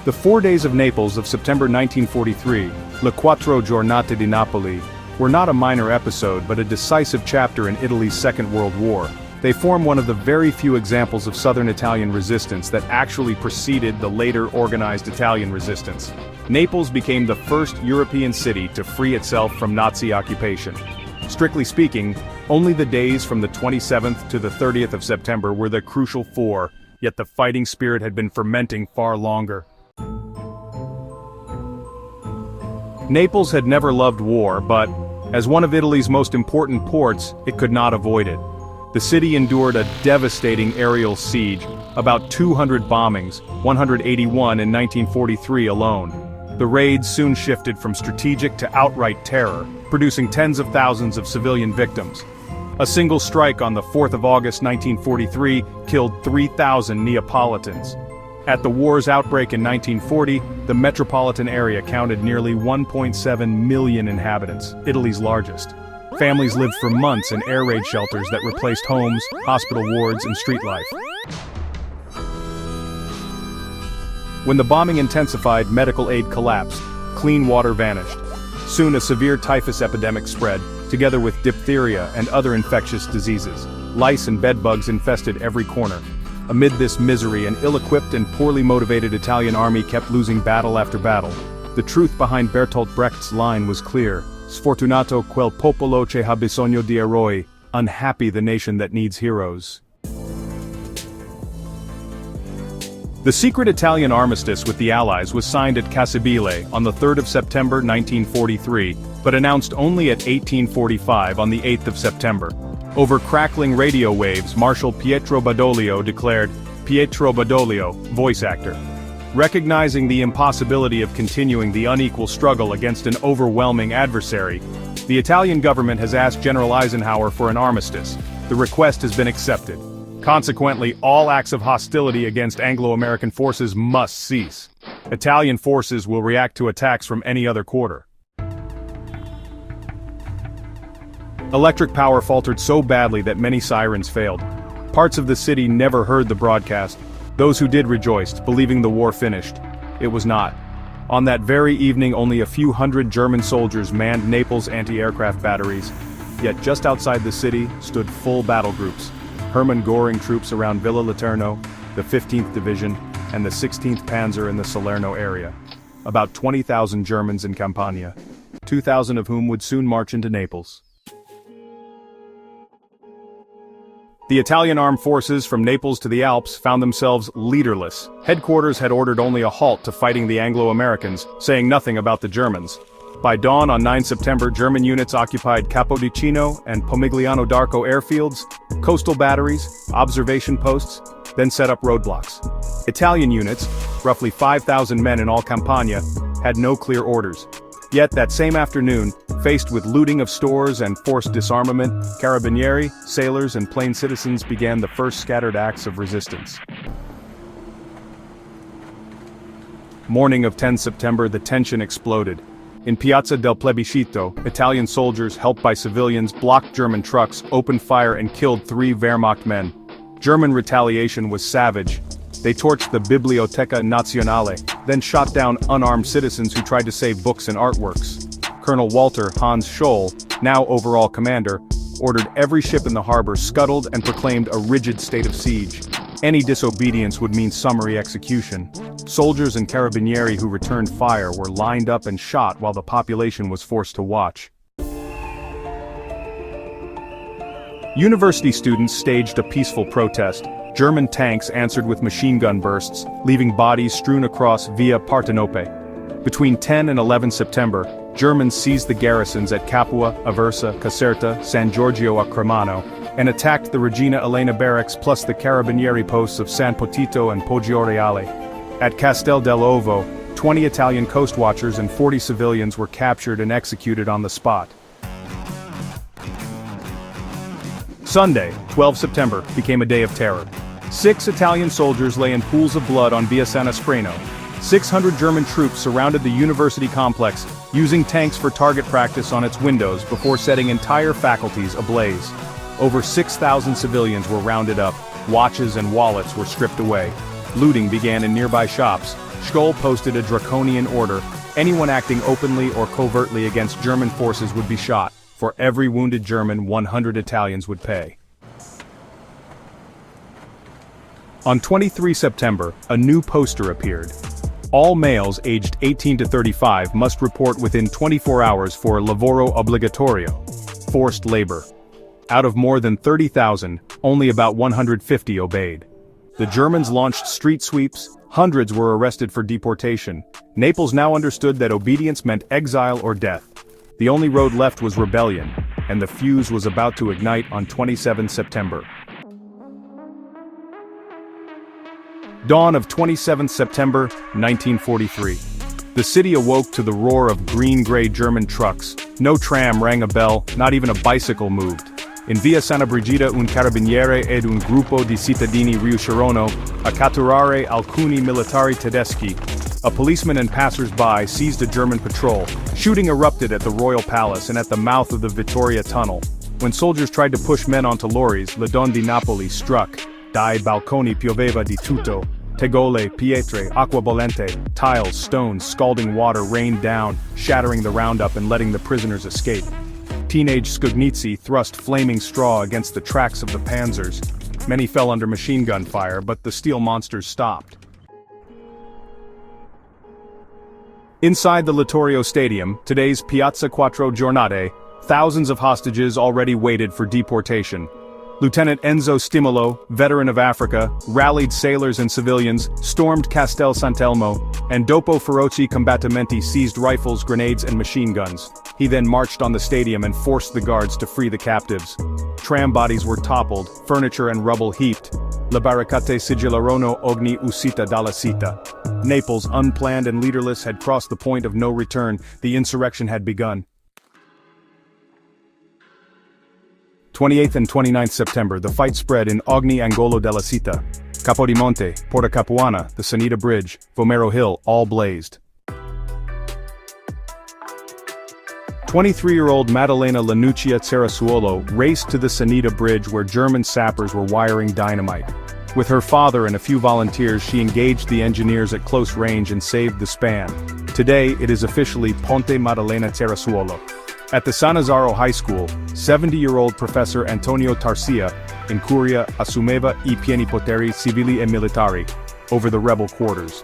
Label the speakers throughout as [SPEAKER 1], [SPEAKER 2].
[SPEAKER 1] The 4 Days of Naples of September 1943, Le Quattro Giornate di Napoli, were not a minor episode but a decisive chapter in Italy's Second World War. They form one of the very few examples of southern Italian resistance that actually preceded the later organized Italian resistance. Naples became the first European city to free itself from Nazi occupation. Strictly speaking, only the days from the 27th to the 30th of September were the crucial 4, yet the fighting spirit had been fermenting far longer. Naples had never loved war, but, as one of Italy's most important ports, it could not avoid it. The city endured a devastating aerial siege, about 200 bombings, 181 in 1943 alone. The raids soon shifted from strategic to outright terror, producing tens of thousands of civilian victims. A single strike on the 4th of August 1943 killed 3,000 Neapolitans. At the war's outbreak in 1940, the metropolitan area counted nearly 1.7 million inhabitants, Italy's largest. Families lived for months in air raid shelters that replaced homes, hospital wards, and street life. When the bombing intensified, medical aid collapsed, clean water vanished. Soon a severe typhus epidemic spread, together with diphtheria and other infectious diseases. Lice and bedbugs infested every corner. Amid this misery, an ill-equipped and poorly motivated Italian army kept losing battle after battle. The truth behind Bertolt Brecht's line was clear: "Sfortunato quel popolo che ha bisogno di eroi," unhappy the nation that needs heroes. The secret Italian armistice with the Allies was signed at Castel on the 3rd of September 1943, but announced only at 1845 on the 8th of September. Over crackling radio waves, Marshal Pietro Badoglio declared, Pietro Badoglio, voice actor. Recognizing the impossibility of continuing the unequal struggle against an overwhelming adversary, the Italian government has asked General Eisenhower for an armistice. The request has been accepted. Consequently, all acts of hostility against Anglo-American forces must cease. Italian forces will react to attacks from any other quarter. Electric power faltered so badly that many sirens failed. Parts of the city never heard the broadcast. Those who did rejoiced, believing the war finished. It was not. On that very evening, only a few hundred German soldiers manned Naples' anti-aircraft batteries. Yet just outside the city stood full battle groups. Hermann Göring troops around Villa Laterno, the 15th Division, and the 16th Panzer in the Salerno area. About 20,000 Germans in Campania, 2,000 of whom would soon march into Naples. The Italian armed forces from Naples to the Alps found themselves leaderless. Headquarters had ordered only a halt to fighting the Anglo-Americans, saying nothing about the Germans. By dawn on 9 September, German units occupied Capodichino and Pomigliano d'Arco airfields, coastal batteries, observation posts, then set up roadblocks. Italian units, roughly 5,000 men in all Campania, had no clear orders. Yet that same afternoon, faced with looting of stores and forced disarmament, carabinieri, sailors and plain citizens began the first scattered acts of resistance. Morning of 10 September, the tension exploded. In Piazza del Plebiscito, Italian soldiers, helped by civilians, blocked German trucks, opened fire and killed 3 Wehrmacht men. German retaliation was savage. They torched the Biblioteca Nazionale, then shot down unarmed citizens who tried to save books and artworks. Colonel Walter Hans Scholl, now overall commander, ordered every ship in the harbor scuttled and proclaimed a rigid state of siege. Any disobedience would mean summary execution. Soldiers and carabinieri who returned fire were lined up and shot while the population was forced to watch. University students staged a peaceful protest. German tanks answered with machine gun bursts, leaving bodies strewn across Via Partenope. Between 10 and 11 September, Germans seized the garrisons at Capua, Aversa, Caserta, San Giorgio a Cremano, and attacked the Regina Elena barracks plus the carabinieri posts of San Potito and Poggioreale. At Castel dell'Ovo, 20 Italian coast watchers and 40 civilians were captured and executed on the spot. Sunday, 12 September, became a day of terror. 6 Italian soldiers lay in pools of blood on Via San Aspreno. 600 German troops surrounded the university complex, using tanks for target practice on its windows before setting entire faculties ablaze. Over 6,000 civilians were rounded up, watches and wallets were stripped away. Looting began in nearby shops. Scholl posted a draconian order: anyone acting openly or covertly against German forces would be shot. For every wounded German, 100 Italians would pay. On 23 September, a new poster appeared. All males aged 18 to 35 must report within 24 hours for lavoro obbligatorio, forced labor. Out of more than 30,000, only about 150 obeyed. The Germans launched street sweeps, hundreds were arrested for deportation. Naples now understood that obedience meant exile or death. The only road left was rebellion, and the fuse was about to ignite on 27 September. Dawn of 27 September, 1943. The city awoke to the roar of green-gray German trucks. No tram rang a bell, not even a bicycle moved. In via Santa Brigida un carabiniere ed un gruppo di cittadini riuscirono a catturare alcuni militari tedeschi. A policeman and passers-by seized a German patrol. Shooting erupted at the Royal Palace and at the mouth of the Vittoria Tunnel. When soldiers tried to push men onto lorries, le Don di Napoli struck. Dai balconi pioveva di tutto. Tegole, pietre, acqua bollente, tiles, stones, scalding water rained down, shattering the roundup and letting the prisoners escape. Teenage scugnizzi thrust flaming straw against the tracks of the panzers. Many fell under machine gun fire, but the steel monsters stopped. Inside the Littorio Stadium, today's Piazza Quattro Giornate, thousands of hostages already waited for deportation. Lieutenant Enzo Stimolo, veteran of Africa, rallied sailors and civilians, stormed Castel Sant'Elmo, and dopo feroci combattimenti seized rifles, grenades and machine guns. He then marched on the stadium and forced the guards to free the captives. Tram bodies were toppled, furniture and rubble heaped. Le barricate sigillarono ogni uscita dalla città. Naples, unplanned and leaderless, had crossed the point of no return. The insurrection had begun. 28th and 29th September, the fight spread in ogni angolo della città. Capodimonte, Porta Capuana, the Sanita Bridge, Vomero Hill, all blazed. 23-year-old Maddalena Lanuccia Cerasuolo raced to the Sanita Bridge where German sappers were wiring dynamite. With her father and a few volunteers, she engaged the engineers at close range and saved the span. Today, it is officially Ponte Maddalena Cerasuolo. At the San Nazaro High School, 70-year-old Professor Antonio Tarsia, in Curia, assumeva I pieni poteri civili e militari, over the rebel quarters.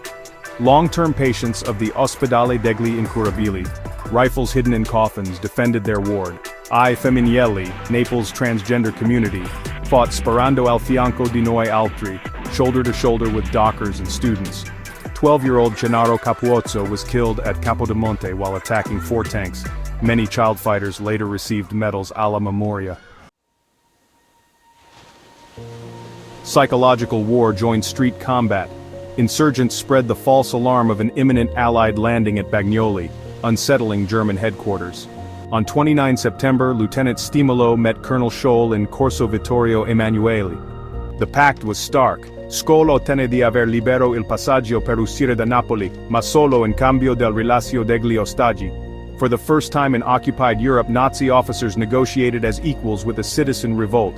[SPEAKER 1] Long-term patients of the Ospedale degli Incurabili, rifles hidden in coffins, defended their ward. I Femminilli, Naples' transgender community, fought sparando al fianco di noi altri, shoulder to shoulder with dockers and students. 12-year-old Gennaro Capuozzo was killed at Capodimonte while attacking 4 tanks. Many child fighters later received medals alla memoria. Psychological war joined street combat. Insurgents spread the false alarm of an imminent Allied landing at Bagnoli, unsettling German headquarters. On 29 September, Lieutenant Stimolo met Colonel Scholl in Corso Vittorio Emanuele. The pact was stark. Scholl ottenne di aver libero il passaggio per uscire da Napoli, ma solo in cambio del rilascio degli ostaggi. For the first time in occupied Europe, Nazi officers negotiated as equals with a citizen revolt.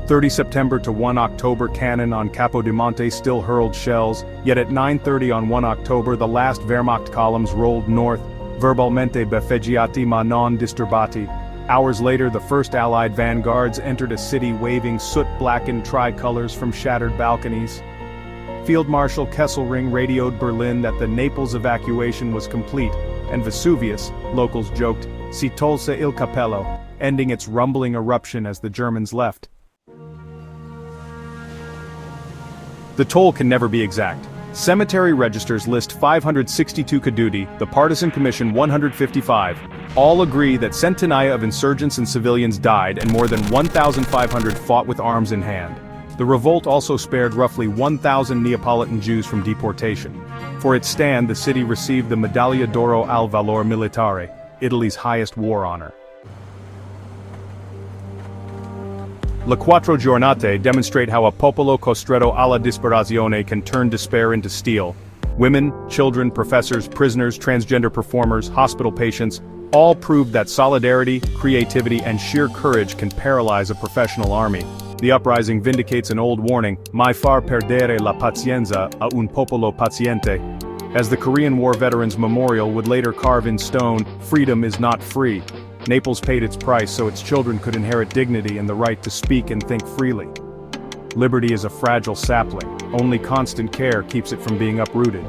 [SPEAKER 1] 30 September to 1 October, cannon on Capodimonte still hurled shells, yet at 9:30 on 1 October the last Wehrmacht columns rolled north, verbalmente befeggiati ma non disturbati. Hours later, the first Allied vanguards entered a city waving soot-blackened tricolors from shattered balconies. Field Marshal Kesselring radioed Berlin that the Naples evacuation was complete, and Vesuvius, locals joked, si tolse il cappello, ending its rumbling eruption as the Germans left. The toll can never be exact. Cemetery registers list 562 caduti, the Partisan Commission 155. All agree that centenaria of insurgents and civilians died and more than 1,500 fought with arms in hand. The revolt also spared roughly 1,000 Neapolitan Jews from deportation. For its stand, the city received the Medaglia d'Oro al Valor Militare, Italy's highest war honor. Le Quattro Giornate demonstrate how a popolo costretto alla disperazione can turn despair into steel. Women, children, professors, prisoners, transgender performers, hospital patients, all proved that solidarity, creativity, and sheer courage can paralyze a professional army. The uprising vindicates an old warning, mai far perdere la pazienza a un popolo paziente. As the Korean War Veterans Memorial would later carve in stone, freedom is not free. Naples paid its price so its children could inherit dignity and the right to speak and think freely. Liberty is a fragile sapling, only constant care keeps it from being uprooted.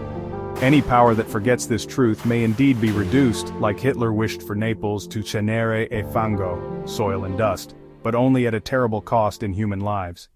[SPEAKER 1] Any power that forgets this truth may indeed be reduced, like Hitler wished for Naples, to cenere e fango, soil and dust, but only at a terrible cost in human lives.